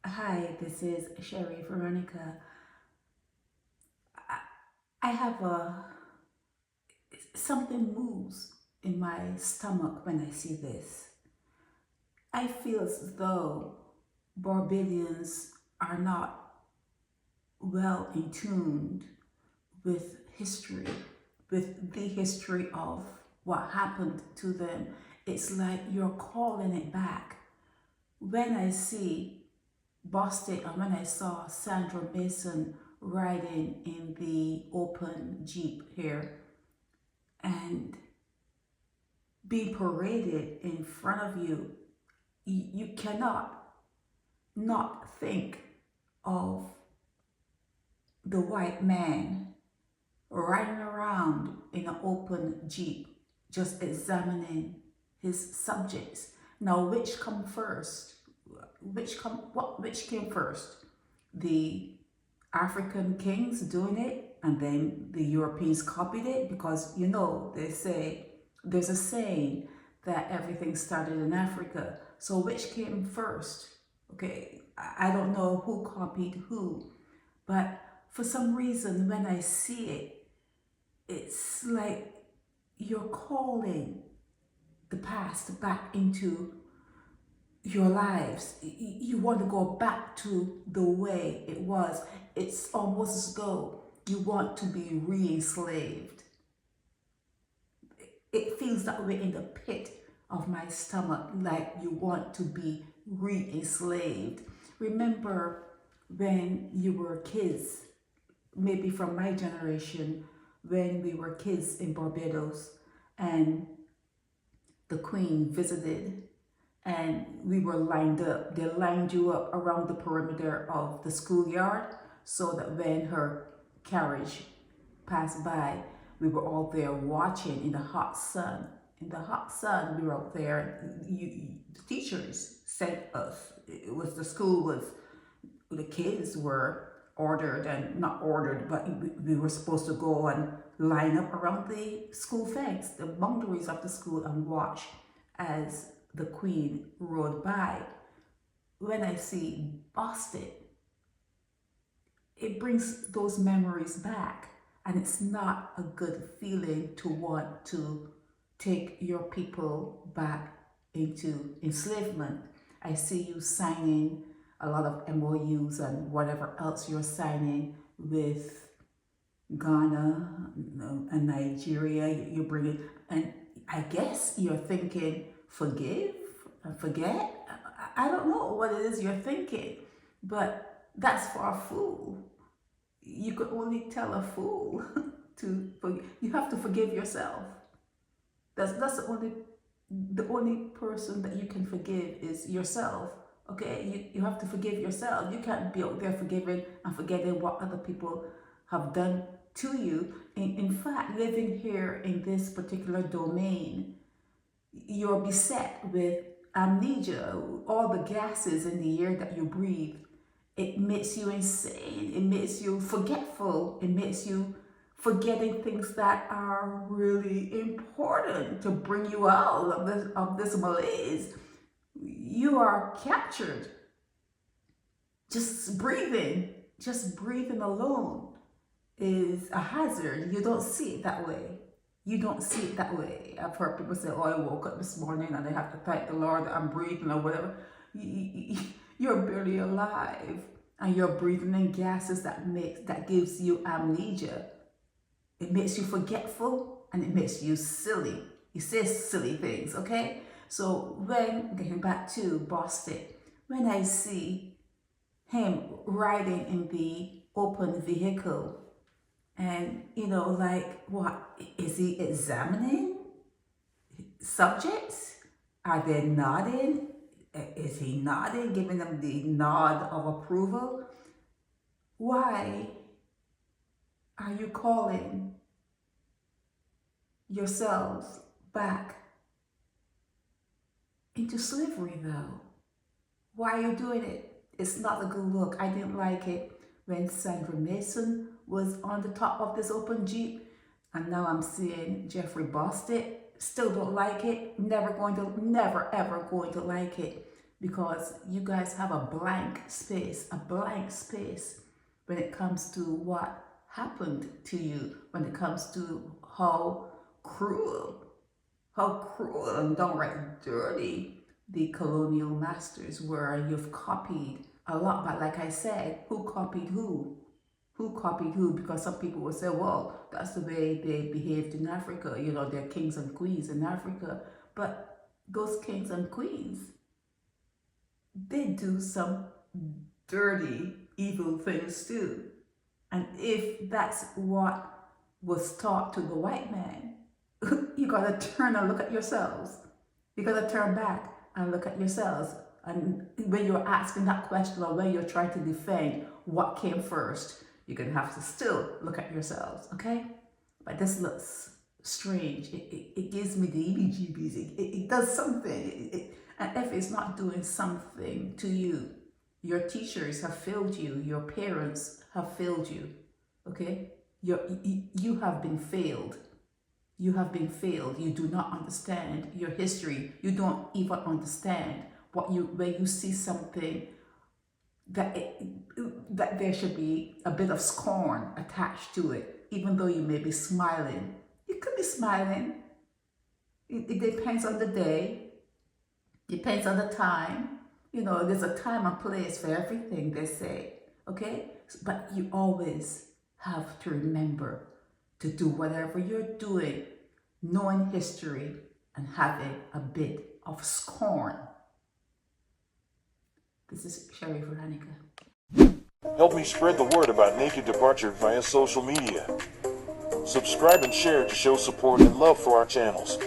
Hi, this is Sherry Veronica. I have a something moves in my stomach when I see this. I feel as though Barbadians are not well in tuned with history, with the history of what happened to them. It's like you're calling it back. When I see Bostic and when I saw Sandra Mason riding in the open Jeep here and being paraded in front of you, you cannot not think of the white man riding around in an open Jeep, just examining his subjects. Now, which come first? Which came first? The African kings doing it, and then the Europeans copied it, because they say there's a saying that everything started in Africa. So which came first? Okay, I don't know who copied who, but for some reason when I see it, it's like you're calling the past back into your lives. You want to go back to the way it was. It's almost as though you want to be re-enslaved. It feels that way in the pit of my stomach, like you want to be re-enslaved. Remember when you were kids, maybe from my generation, when we were kids in Barbados and the Queen visited and we were lined up. They lined you up around the perimeter of the schoolyard so that when her carriage passed by, we were all there watching in the hot sun. In the hot sun, we were out there. The teachers sent us. It was the school was the kids were ordered and not ordered, but we were supposed to go and line up around the school fence, the boundaries of the school, and watch as the Queen rode by. When I see Bostic, it brings those memories back, and it's not a good feeling to want to take your people back into enslavement. I see you signing a lot of MOUs and whatever else you're signing with Ghana and Nigeria. You're bringing, and I guess you're thinking forgive and forget. I don't know what it is you're thinking, but that's for a fool. You could only tell a fool to forgive. You have to forgive yourself. That's the only person that you can forgive is yourself. Okay, you have to forgive yourself. You can't be out there forgiving and forgetting what other people have done to you. In fact, living here in this particular domain, you're beset with amnesia. All the gases in the air that you breathe, it makes you insane. It makes you forgetful. It makes you forgetting things that are really important to bring you out of this malaise. You are captured. Just breathing alone is a hazard. You don't see it that way. You don't see it that way. I've heard people say, "Oh, I woke up this morning and I have to thank the Lord that I'm breathing," or whatever. You're barely alive, and you're breathing in gases that gives you amnesia. It makes you forgetful and it makes you silly. You say silly things, okay? So when getting back to Bostic, when I see him riding in the open vehicle, and like, what is he examining subjects? Are they nodding? Is he nodding, giving them the nod of approval? Why are you calling yourselves back into slavery though? Why are you doing it? It's not a good look. I didn't like it when Sandra Mason was on the top of this open Jeep, and now I'm seeing Jeffrey Bostic. Still don't like it. Never ever going to like it. because you guys have a blank space when it comes to what happened to you, when it comes to how cruel and downright dirty the colonial masters were. You've copied a lot, but like I said, who copied who? Who copied who? Because some people will say, well, that's the way they behaved in Africa. You know, they're kings and queens in Africa. But those kings and queens, they do some dirty, evil things too. And if that's what was taught to the white man, you gotta turn and look at yourselves. You gotta turn back and look at yourselves. And when you're asking that question, or when you're trying to defend what came first, you're gonna have to still look at yourselves, okay? But this looks strange. It gives me the heebie-jeebies. It does something. And if it's not doing something to you, your teachers have failed you, your parents have failed you, okay? You have been failed. You have been failed. You do not understand your history. You don't even understand when you see something that there should be a bit of scorn attached to it, even though you may be smiling. You could be smiling. It depends on the day, depends on the time. You know, there's a time and place for everything, they say, okay? But you always have to remember to do whatever you're doing, knowing history and having a bit of scorn. This is Sherry Veronica. Help me spread the word about Naked Departure via social media. Subscribe and share to show support and love for our channels.